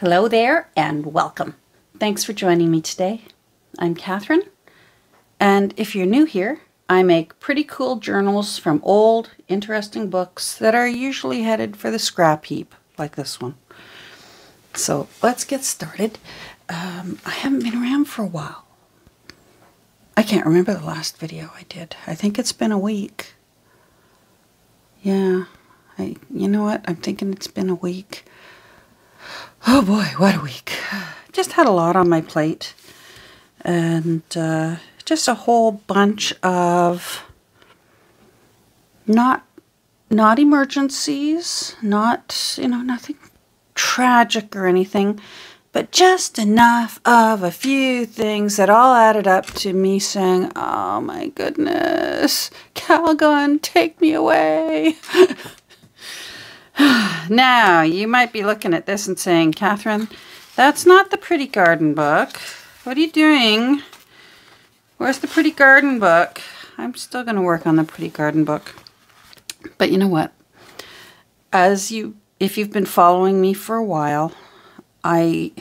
Hello there and welcome. Thanks for joining me today. I'm Catherine, and if you're new here, I make pretty cool journals from old, interesting books that are usually headed for the scrap heap, like this one. So let's get started. I haven't been around for a while. I can't remember the last video I did. I think it's been a week. Yeah, you know what? I'm thinking it's been a week. Oh boy, what a week. Just had a lot on my plate. And just a whole bunch of not emergencies, nothing tragic or anything, but just enough of a few things that all added up to me saying, oh my goodness, Calgon, take me away. Now, you might be looking at this and saying, Catherine, that's not the Pretty Garden book. What are you doing? Where's the Pretty Garden book? I'm still going to work on the Pretty Garden book. But you know what? If you've been following me for a while, my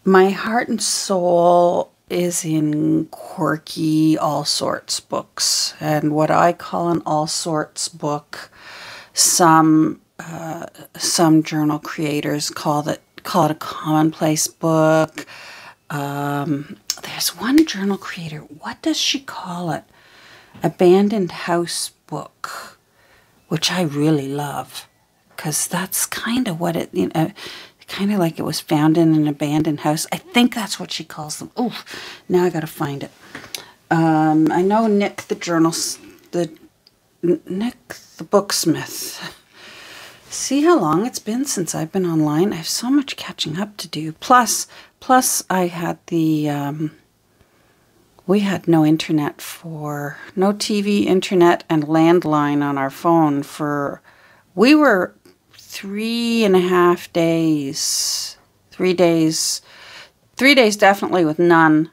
heart and soul is in quirky all sorts books. And what I call an all sorts book, some journal creators call it a commonplace book. There's one journal creator, what does she call it? Abandoned house book, which I really love, because that's kind of what it, kind of like it was found in an abandoned house. I think that's what she calls them. Oh, now I got to find it. I know Nick the booksmith. See how long it's been since I've been online? I have so much catching up to do. Plus I had we had no internet no TV, internet, and landline on our phone we were 3.5 days. 3 days definitely with none.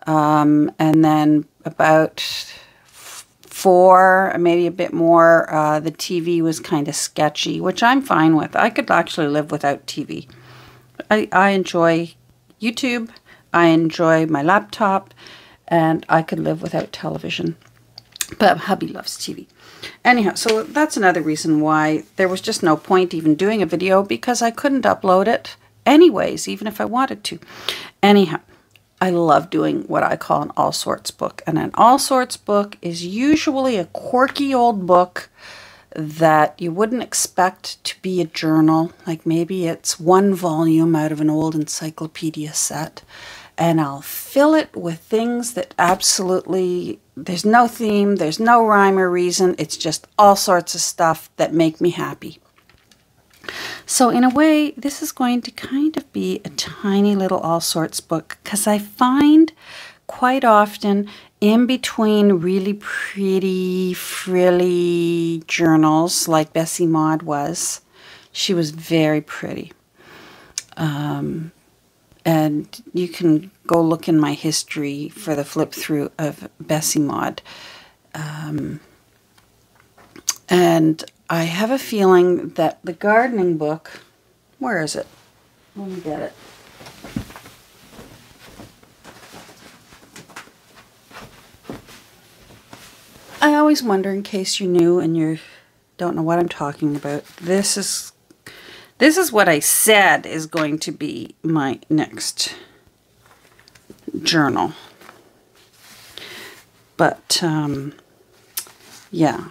And then about 4, maybe a bit more, the TV was kind of sketchy, which I'm fine with. I could actually live without TV. I enjoy YouTube, I enjoy my laptop, and I could live without television. But hubby loves TV. Anyhow, so that's another reason why there was just no point even doing a video, because I couldn't upload it anyways, even if I wanted to. Anyhow, I love doing what I call an all sorts book. And an all sorts book is usually a quirky old book that you wouldn't expect to be a journal. Like maybe it's one volume out of an old encyclopedia set. And I'll fill it with things that absolutely, there's no theme, there's no rhyme or reason. It's just all sorts of stuff that make me happy. So in a way, this is going to kind of be a tiny little all sorts book, because I find quite often in between really pretty, frilly journals like Bessie Maud was. She was very pretty. And you can go look in my history for the flip through of Bessie Maud. And I have a feeling that the gardening book, where is it? Let me get it. I always wonder, in case you're new and you don't know what I'm talking about, this is what I said is going to be my next journal. But yeah,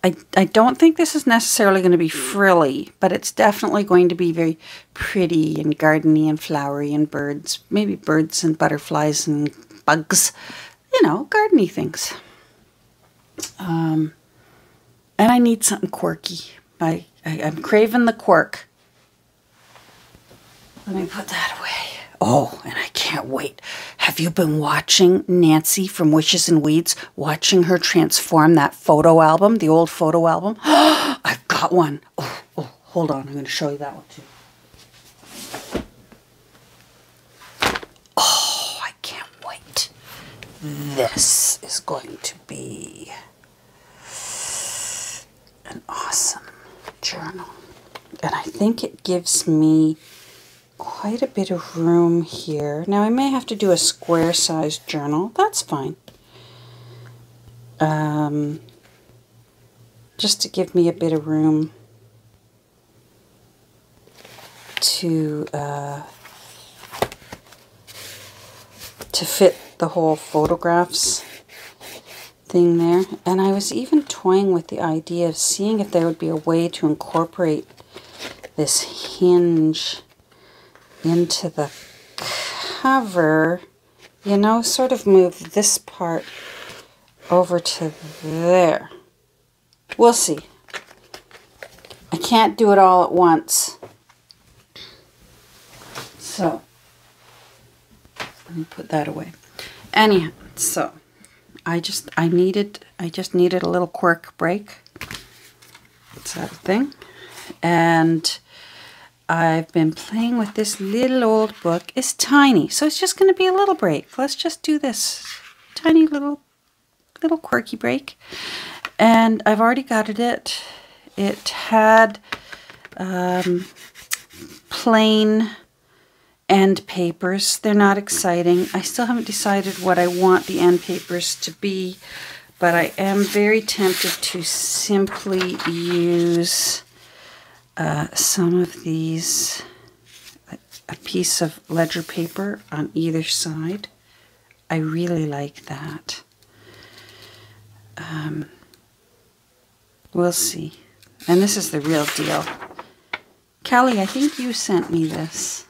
I don't think this is necessarily going to be frilly, but it's definitely going to be very pretty and gardeny and flowery and birds, maybe birds and butterflies and bugs, gardeny things. And I need something quirky. I'm craving the quirk. Let me put that away. Oh, and I can't wait. Have you been watching Nancy from Wishes and Weeds? Watching her transform that photo album, the old photo album? I've got one. Oh, hold on. I'm going to show you that one too. Oh, I can't wait. This is going to be an awesome journal. and I think it gives me quite a bit of room here. Now I may have to do a square-sized journal. That's fine. Just to give me a bit of room to fit the whole photographs thing there. And I was even toying with the idea of seeing if there would be a way to incorporate this hinge into the cover, you know, sort of move this part over to there. We'll see. I can't do it all at once. So, let me put that away. Anyhow, so I just needed a little quirk break. It's that thing. And I've been playing with this little old book. It's tiny, so it's just going to be a little break. Let's just do this tiny little quirky break. And I've already gutted it. It had plain end papers. They're not exciting. I still haven't decided what I want the end papers to be, but I am very tempted to simply use some of these, a piece of ledger paper on either side. I really like that. We'll see. And this is the real deal. Kelly, I think you sent me this.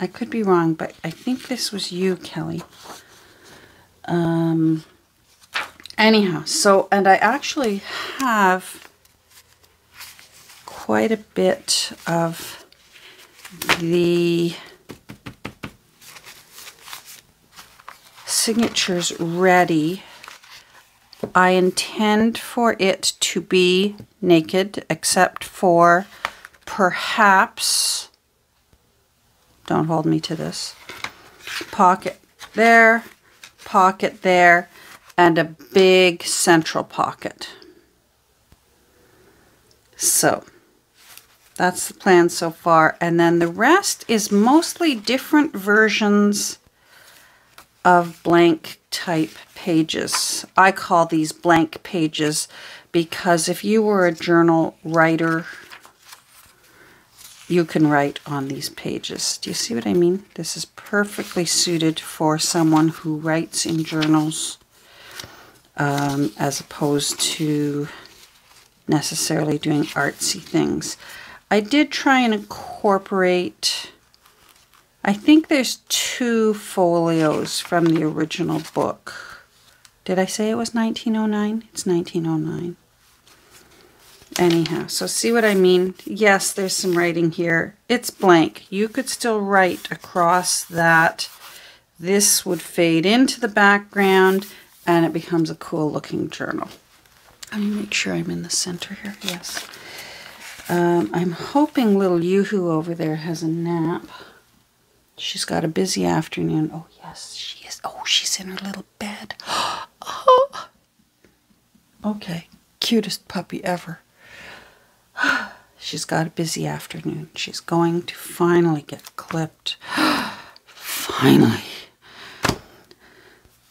I could be wrong, but I think this was you, Kelly. Anyhow, so, and I actually have quite a bit of the signatures ready. I intend for it to be naked, except for perhaps, don't hold me to this, pocket there, and a big central pocket. So that's the plan so far. And then the rest is mostly different versions of blank type pages. I call these blank pages because if you were a journal writer, you can write on these pages. Do you see what I mean? This is perfectly suited for someone who writes in journals as opposed to necessarily doing artsy things. I did try and incorporate, I think there's 2 folios from the original book. Did I say it was 1909? It's 1909. Anyhow, so see what I mean? Yes, there's some writing here. It's blank. You could still write across that. This would fade into the background and it becomes a cool looking journal. Let me make sure I'm in the center here. Yes. I'm hoping little Yoo-hoo over there has a nap. She's got a busy afternoon. Oh, yes, she is. Oh, she's in her little bed. Oh. Okay, cutest puppy ever. She's got a busy afternoon. She's going to finally get clipped. Finally.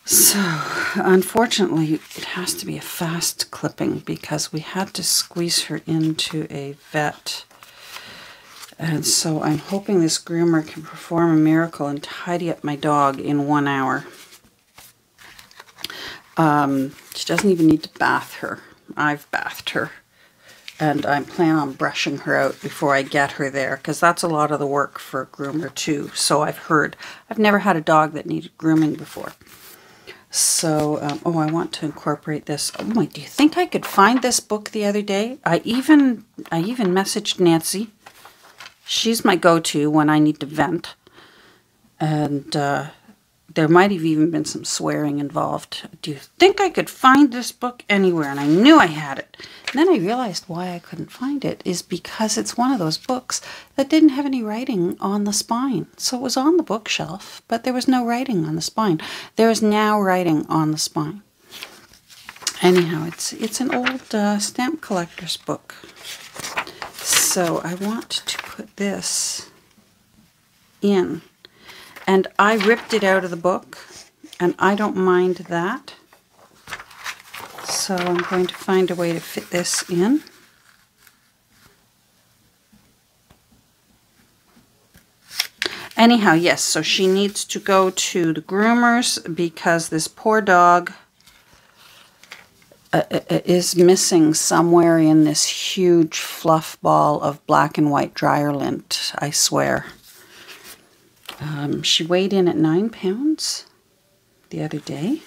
So, unfortunately, it has to be a fast clipping because we had to squeeze her into a vet. And so I'm hoping this groomer can perform a miracle and tidy up my dog in 1 hour. She doesn't even need to bath her. I've bathed her. And I'm planning on brushing her out before I get her there, because that's a lot of the work for a groomer too. So I've heard. I've never had a dog that needed grooming before. So, oh, I want to incorporate this. Oh my, do you think I could find this book the other day? I even messaged Nancy. She's my go-to when I need to vent. And there might have even been some swearing involved. Do you think I could find this book anywhere? And I knew I had it. And then I realized why I couldn't find it is because it's one of those books that didn't have any writing on the spine. So it was on the bookshelf, but there was no writing on the spine. There is now writing on the spine. Anyhow, it's an old stamp collector's book. So I want to put this in. And I ripped it out of the book, and I don't mind that. So I'm going to find a way to fit this in. Anyhow, yes, so she needs to go to the groomers because this poor dog is missing somewhere in this huge fluff ball of black and white dryer lint, I swear. She weighed in at 9 pounds the other day.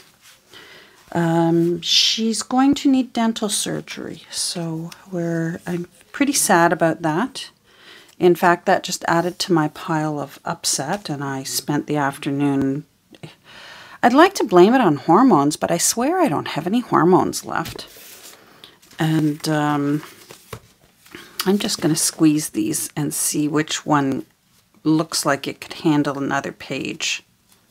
She's going to need dental surgery, so I'm pretty sad about that. In fact, that just added to my pile of upset, and I spent the afternoon... I'd like to blame it on hormones, but I swear I don't have any hormones left. And I'm just going to squeeze these and see which one looks like it could handle another page.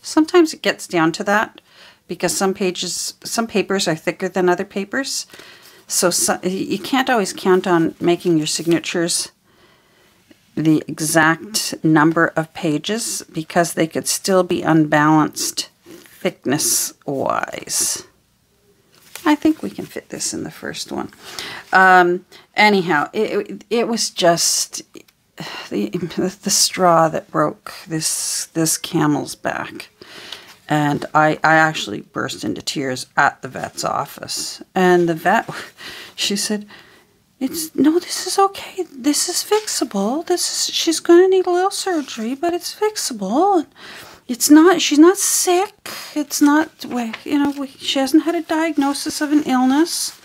Sometimes it gets down to that because some papers are thicker than other papers. So you can't always count on making your signatures the exact number of pages because they could still be unbalanced thickness-wise. I think we can fit this in the first one. Anyhow, it was just the straw that broke this camel's back. And I actually burst into tears at the vet's office. And the vet, she said, no, this is okay. This is fixable. She's going to need a little surgery, but it's fixable. She's not sick. It's not, she hasn't had a diagnosis of an illness.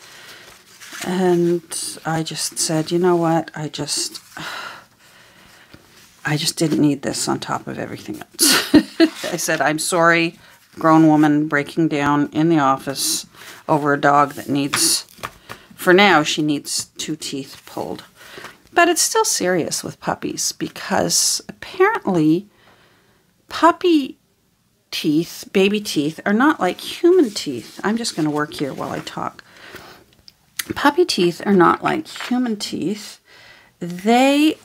And I just said, you know what? I just didn't need this on top of everything else. I said, I'm sorry, grown woman breaking down in the office over a dog that needs, for now, she needs 2 teeth pulled. But it's still serious with puppies because apparently puppy teeth, baby teeth, are not like human teeth. I'm just going to work here while I talk. Puppy teeth are not like human teeth. They,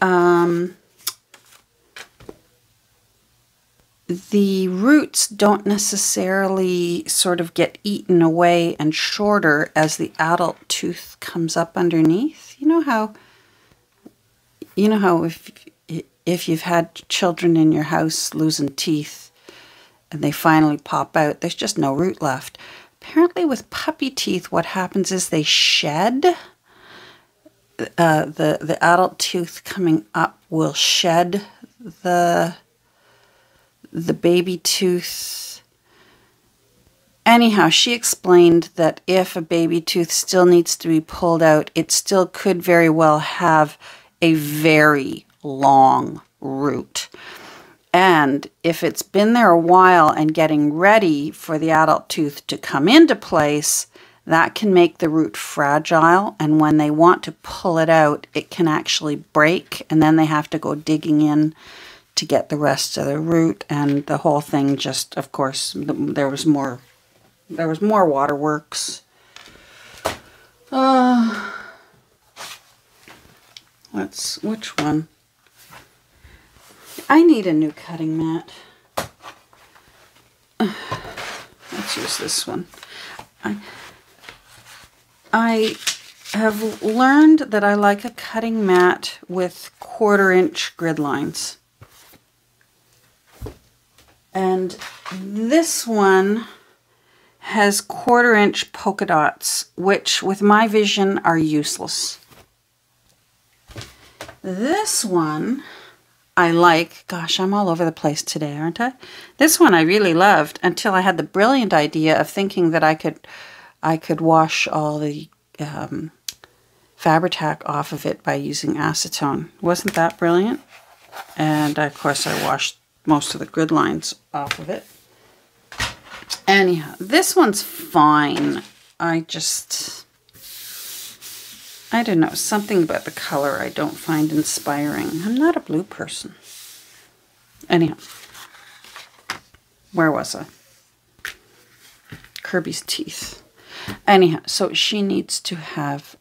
the roots don't necessarily sort of get eaten away and shorter as the adult tooth comes up underneath. You know how if you've had children in your house losing teeth and they finally pop out, there's just no root left. Apparently with puppy teeth, what happens is they shed. The adult tooth coming up will shed the baby tooth. Anyhow, she explained that if a baby tooth still needs to be pulled out, it still could very well have a very long root. And if it's been there a while and getting ready for the adult tooth to come into place, that can make the root fragile. And when they want to pull it out, it can actually break. And then they have to go digging in to get the rest of the root. And the whole thing just, of course, there was more waterworks. Which one? I need a new cutting mat. Let's use this one. I have learned that I like a cutting mat with 1/4-inch grid lines. And this one has 1/4-inch polka dots, which with my vision are useless. This one I like. Gosh, I'm all over the place today, aren't I? This one I really loved until I had the brilliant idea of thinking that I could wash all the Fabri-Tac off of it by using acetone. Wasn't that brilliant? And of course I washed most of the grid lines off of it. Anyhow, this one's fine. I don't know, something about the color I don't find inspiring. I'm not a blue person. Anyhow, where was I? Kirby's teeth. Anyhow, so she needs to have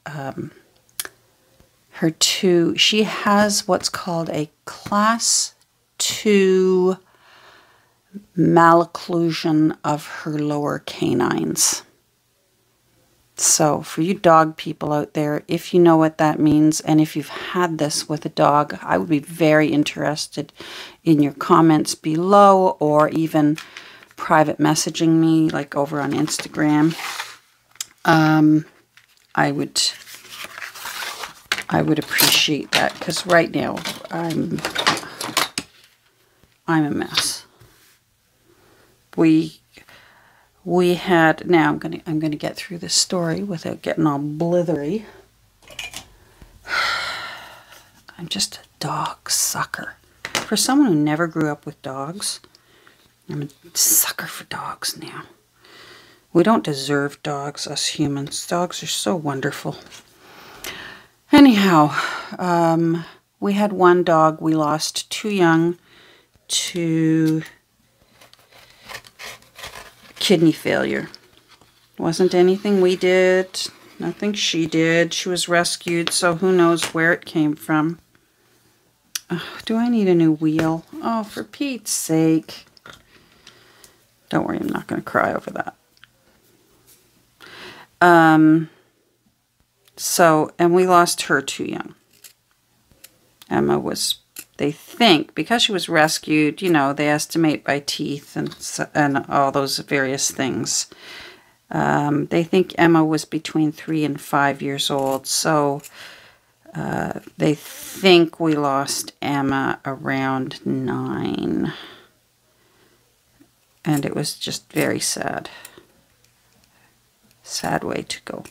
she has what's called a class 2 malocclusion of her lower canines. So for you dog people out there, if you know what that means, and if you've had this with a dog, I would be very interested in your comments below, or even private messaging me, like over on Instagram. I would appreciate that, because right now I'm a mess. We had, now I'm gonna get through this story without getting all blithery. I'm just a dog sucker. For someone who never grew up with dogs, I'm a sucker for dogs now. We don't deserve dogs, us humans. Dogs are so wonderful. Anyhow, we had one dog we lost too young to kidney failure. Wasn't anything we did, nothing she did. She was rescued, so who knows where it came from. Do I need a new wheel? Oh, for Pete's sake. Don't worry, I'm not going to cry over that. And we lost her too young. Emma was, they think, because she was rescued, you know, they estimate by teeth and all those various things. They think Emma was between 3 and 5 years old. So they think we lost Emma around 9. And it was just very sad. Sad way to go.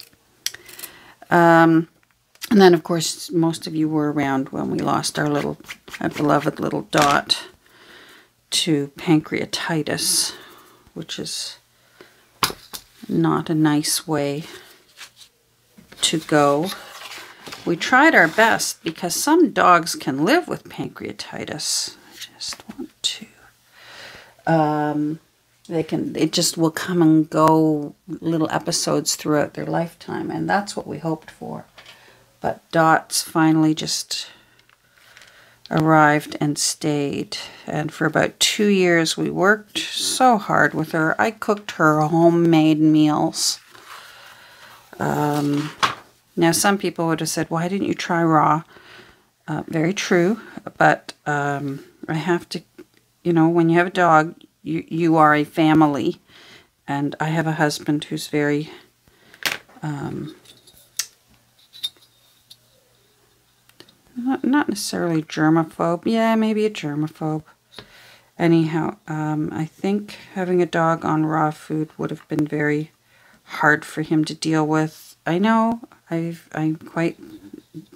And then, of course, most of you were around when we lost our beloved little Dot to pancreatitis, which is not a nice way to go. We tried our best, because some dogs can live with pancreatitis. I just want to... it just will come and go, little episodes throughout their lifetime, and that's what we hoped for. But Dot's finally just arrived and stayed, and for about 2 years we worked so hard with her. I cooked her homemade meals. Now some people would have said, why didn't you try raw? Very true, but I have to, you know, when you have a dog, you are a family, and I have a husband who's very not necessarily germaphobe. Yeah, maybe a germaphobe. Anyhow, I think having a dog on raw food would have been very hard for him to deal with. I know, I'm quite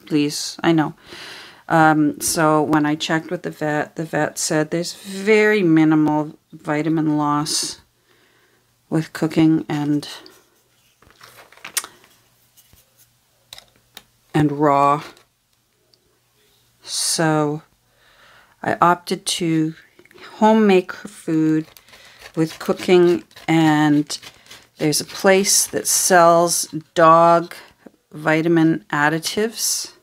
pleased. I know. So when I checked with the vet said there's very minimal vitamin loss with cooking and raw. So I opted to home make her food with cooking, and there's a place that sells dog vitamin additives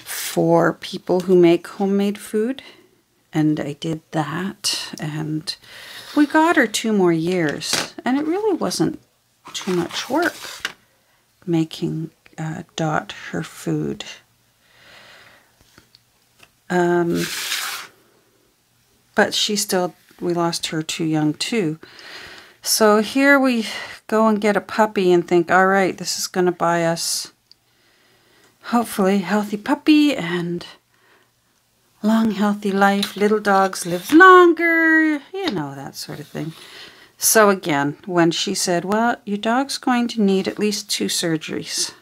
for people who make homemade food, and I did that, and we got her 2 more years, and it really wasn't too much work making Dot her food. But we lost her too young too. So here we go and get a puppy and think, all right, this is going to buy us hopefully healthy puppy and long healthy life. Little dogs live longer, you know, that sort of thing. So again, when she said, well, your dog's going to need at least 2 surgeries.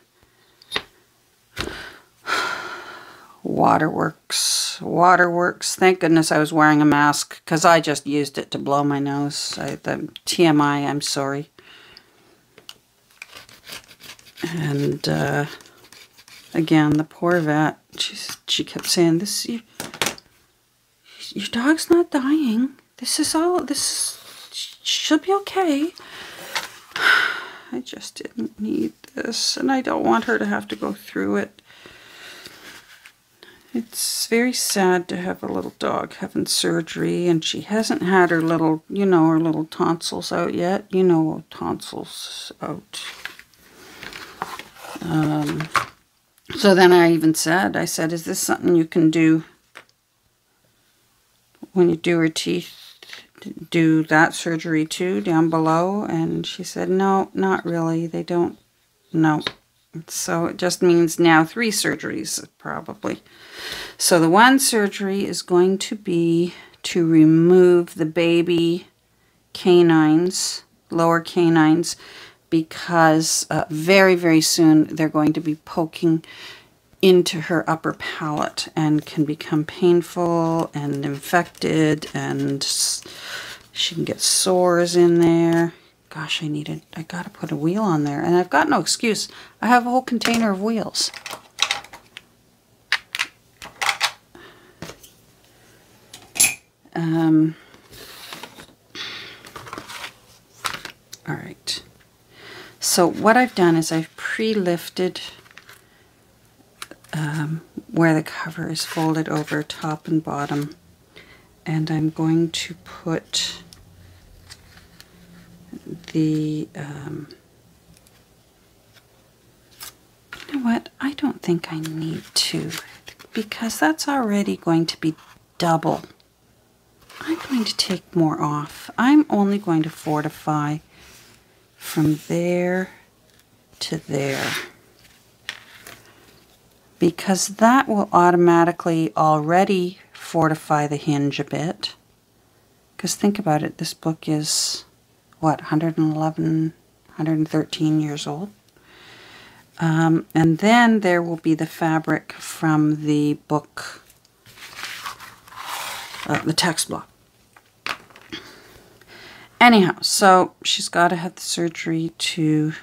Waterworks. Thank goodness I was wearing a mask, because I just used it to blow my nose. The TMI, I'm sorry. And again, the poor vet, she kept saying, "This, your dog's not dying. She'll be okay." I just didn't need this, and I don't want her to have to go through it. It's very sad to have a little dog having surgery, and she hasn't had her little, you know, her little tonsils out yet. You know, tonsils out. So then I even said, I said, is this something you can do when you do her teeth? Do that surgery too down below? And she said, no, not really. They don't, no. So it just means now 3 surgeries probably. So the one surgery is going to be to remove the baby canines, lower canines, because very, very soon they're going to be poking into her upper palate and can become painful and infected, and she can get sores in there. Gosh, I gotta put a wheel on there, and I've got no excuse. I have a whole container of wheels. All right. So what I've done is I've pre-lifted where the cover is folded over top and bottom, and I'm going to put the you know what, I don't think I need to, because that's already going to be double. I'm going to take more off. I'm only going to fortify from there to there, because that will automatically already fortify the hinge a bit. Because think about it, this book is, what, 111, 113 years old. And then there will be the fabric from the book, the text block. Anyhow, so she's got to have the surgery to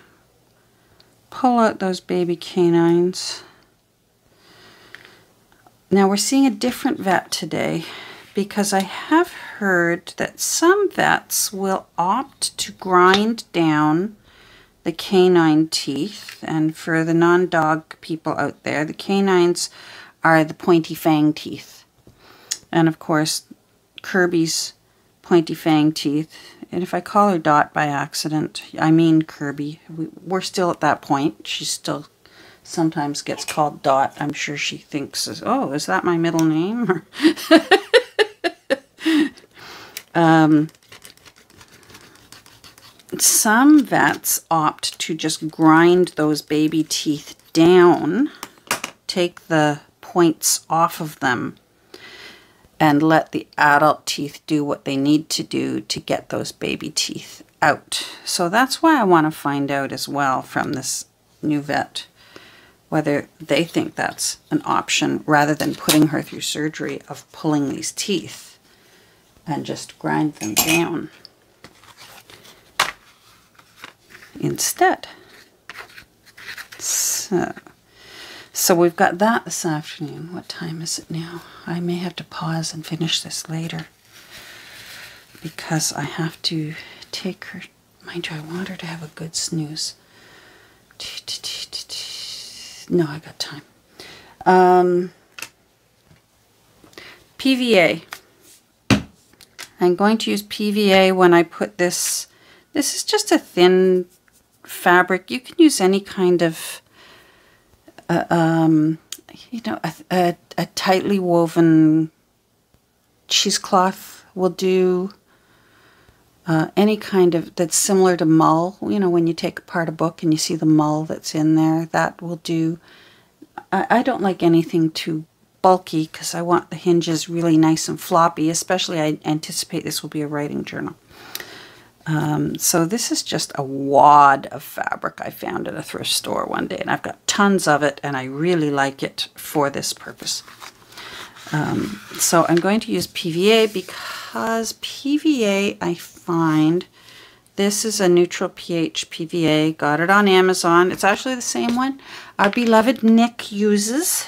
pull out those baby canines. Now we're seeing a different vet today, because I have heard that some vets will opt to grind down the canine teeth. And for the non-dog people out there, the canines are the pointy fang teeth. And of course, Kirby's pointy fang teeth. And if I call her Dot by accident, I mean Kirby. We're still at that point. She still sometimes gets called Dot. I'm sure she thinks, oh, is that my middle name? Some vets opt to just grind those baby teeth down, take the points off of them, and let the adult teeth do what they need to do to get those baby teeth out. So that's why I want to find out as well from this new vet whether they think that's an option, rather than putting her through surgery of pulling these teeth, and just grind them down instead. So we've got that this afternoon. What time is it now? I may have to pause and finish this later, because I have to take her. Mind you, I want her to have a good snooze. No, I got time. PVA. I'm going to use PVA when I put this. This is just a thin fabric. You can use any kind of, you know, a tightly woven cheesecloth will do. Any kind of, that's similar to mull, you know, when you take apart a book and you see the mull that's in there, that will do. I don't like anything too bulky, because I want the hinges really nice and floppy, especially I anticipate this will be a writing journal. So this is just a wad of fabric I found at a thrift store one day, and I've got tons of it, and I really like it for this purpose. So I'm going to use PVA, because PVA, I find, this is a neutral pH PVA. Got it on Amazon. It's actually the same one our beloved Nick uses.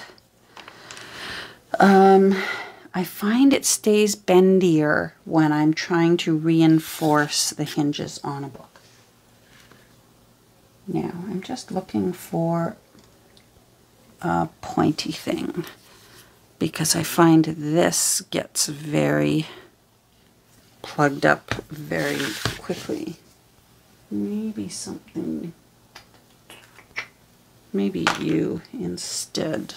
I find it stays bendier when I'm trying to reinforce the hinges on a book. Now, I'm just looking for a pointy thing because I find this gets very plugged up very quickly. Maybe something, maybe you instead.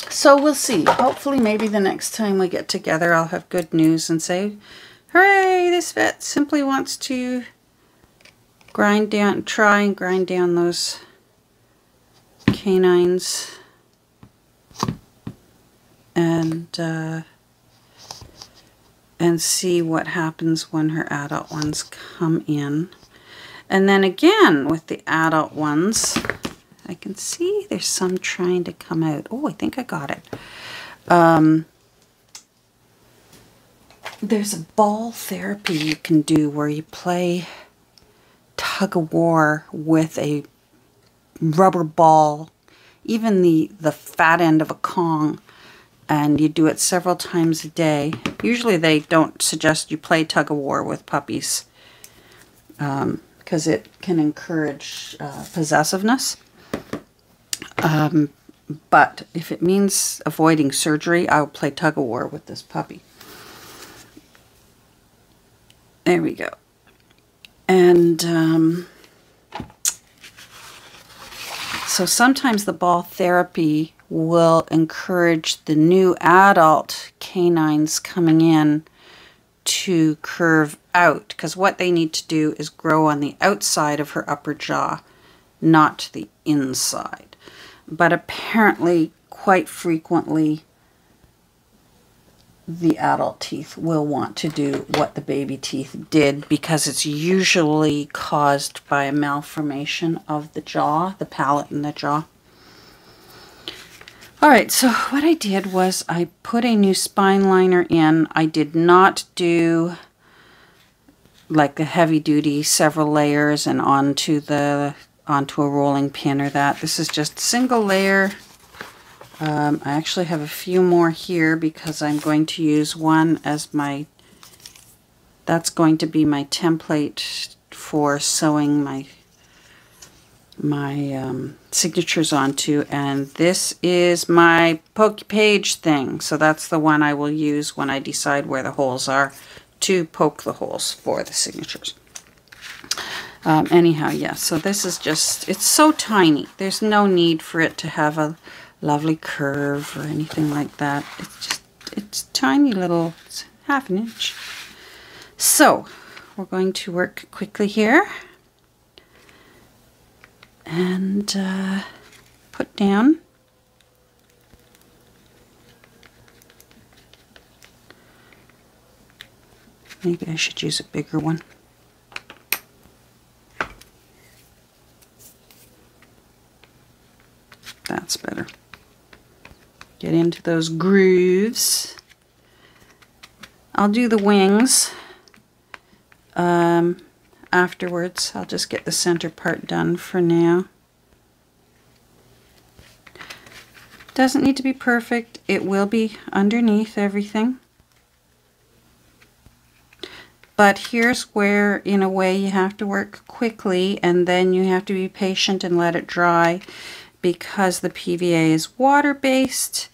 So we'll see. Hopefully maybe the next time we get together I'll have good news and say, hooray, this vet simply wants to try and grind down those canines and see what happens when her adult ones come in. And then again with the adult ones, I can see there's some trying to come out. Oh, I think I got it. There's a ball therapy you can do where you play tug of war with a rubber ball, even the fat end of a Kong, and you do it several times a day. Usually they don't suggest you play tug of war with puppies because it can encourage possessiveness. But if it means avoiding surgery, I'll play tug of war with this puppy. There we go. And so sometimes the ball therapy will encourage the new adult canines coming in to curve out, because what they need to do is grow on the outside of her upper jaw, not the inside. But apparently, quite frequently, the adult teeth will want to do what the baby teeth did, because it's usually caused by a malformation of the jaw, the palate and the jaw. Alright, so what I did was I put a new spine liner in. I did not do like a heavy duty several layers and onto a rolling pin or that. This is just single layer. I actually have a few more here because I'm going to use one as that's going to be my template for sewing my signatures onto, and this is my pokey page thing, so that's the one I will use when I decide where the holes are to poke the holes for the signatures. Anyhow, yeah, so this is just, it's so tiny, there's no need for it to have a lovely curve or anything like that. It's tiny little, it's half an inch. So we're going to work quickly here and put down. Maybe I should use a bigger one. That's better. Get into those grooves. I'll do the wings afterwards. I'll just get the center part done for now. Doesn't need to be perfect. It will be underneath everything. But here's where, in a way, you have to work quickly, and then you have to be patient and let it dry, because the PVA is water-based.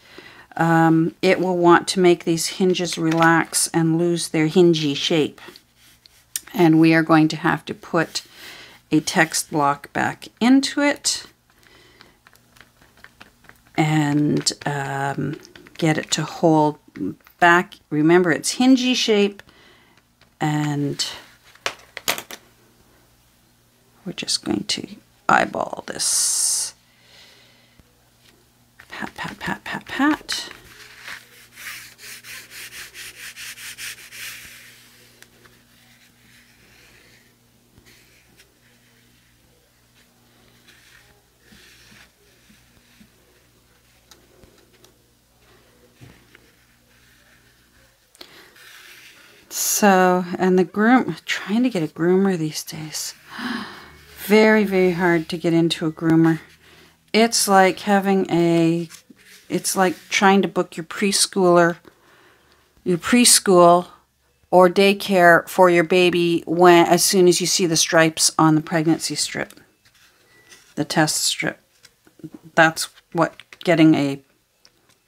It will want to make these hinges relax and lose their hingy shape. And we are going to have to put a text block back into it and get it to hold back. Remember, it's hingy shape, and we're just going to eyeball this. Pat, pat, pat, pat, pat. So, and the trying to get a groomer these days. Very, very hard to get into a groomer. It's like it's like trying to book your preschool or daycare for your baby as soon as you see the stripes on the pregnancy strip, the test strip. That's what getting a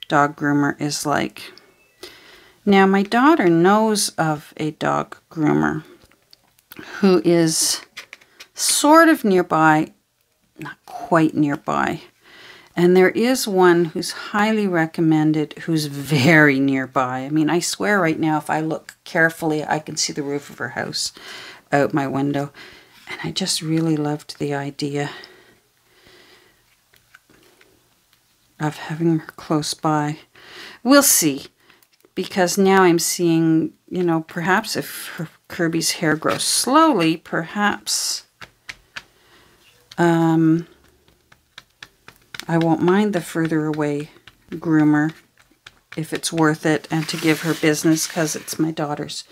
dog groomer is like. Now, my daughter knows of a dog groomer who is sort of nearby, not quite nearby. And there is one who's highly recommended, who's very nearby. I mean, I swear right now, if I look carefully, I can see the roof of her house out my window. And I just really loved the idea of having her close by. We'll see. Because now I'm seeing, you know, perhaps if Kirby's hair grows slowly, perhaps I won't mind the further away groomer if it's worth it, and to give her business because it's my daughter's.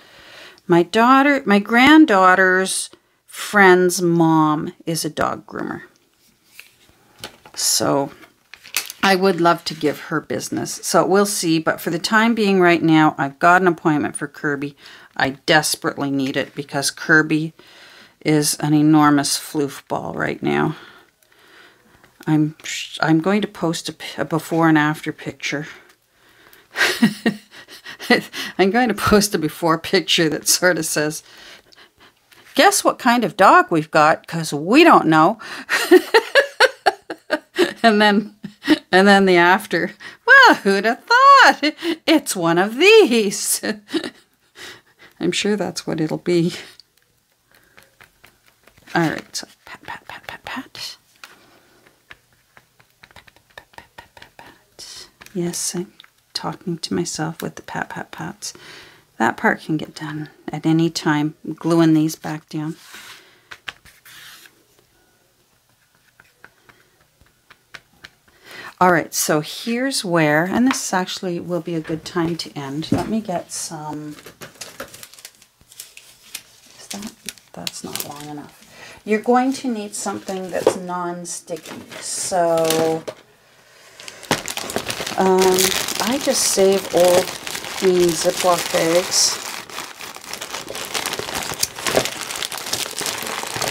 My granddaughter's friend's mom is a dog groomer. So I would love to give her business. So we'll see. But for the time being right now, I've got an appointment for Kirby. I desperately need it because Kirby is an enormous floofball right now. I'm going to post a before and after picture. I'm going to post a before picture that sort of says, guess what kind of dog we've got, because we don't know. and then the after, well, who'd have thought? It's one of these. I'm sure that's what it'll be. All right, so pat, pat, pat, pat, pat. Yes, I'm talking to myself with the pat, pat, pats. That part can get done at any time. I'm gluing these back down. All right, so here's where, and this actually will be a good time to end. Let me get some, that's not long enough. You're going to need something that's non-sticky. So I just save old clean Ziploc bags,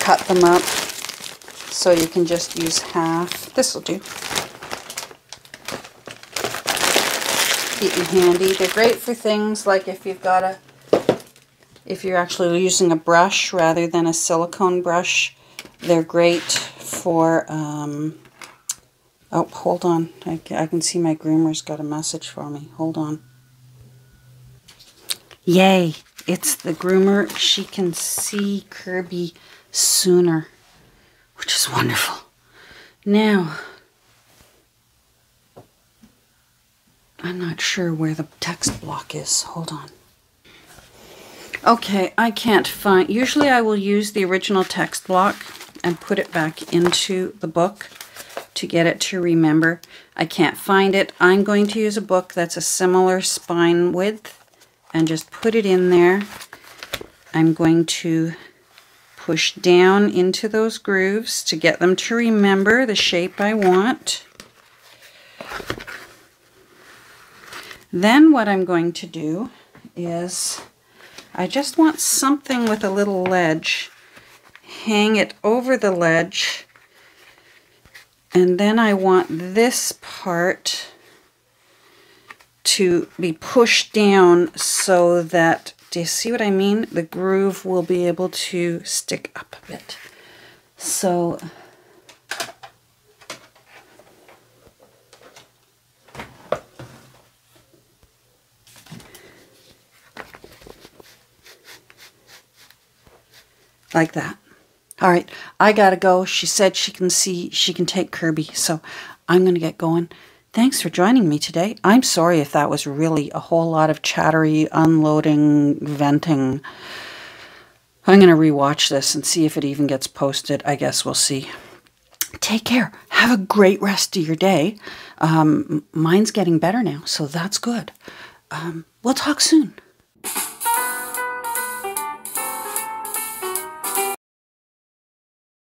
cut them up so you can just use half. This will do. Keep them handy. They're great for things like if you're actually using a brush rather than a silicone brush. They're great for, oh, hold on. I can see my groomer's got a message for me. Hold on. Yay! It's the groomer. She can see Kirby sooner, which is wonderful. Now, I'm not sure where the text block is. Hold on. Okay, I can't find... Usually I will use the original text block and put it back into the book to get it to remember. I can't find it. I'm going to use a book that's a similar spine width and just put it in there. I'm going to push down into those grooves to get them to remember the shape I want. Then what I'm going to do is I just want something with a little ledge. Hang it over the ledge. And then I want this part to be pushed down so that, do you see what I mean? The groove will be able to stick up a bit. So like that. All right, I gotta go. She said she can take Kirby, so I'm gonna get going. Thanks for joining me today. I'm sorry if that was really a whole lot of chattery, unloading, venting. I'm gonna rewatch this and see if it even gets posted. I guess we'll see. Take care. Have a great rest of your day. Mine's getting better now, so that's good. We'll talk soon.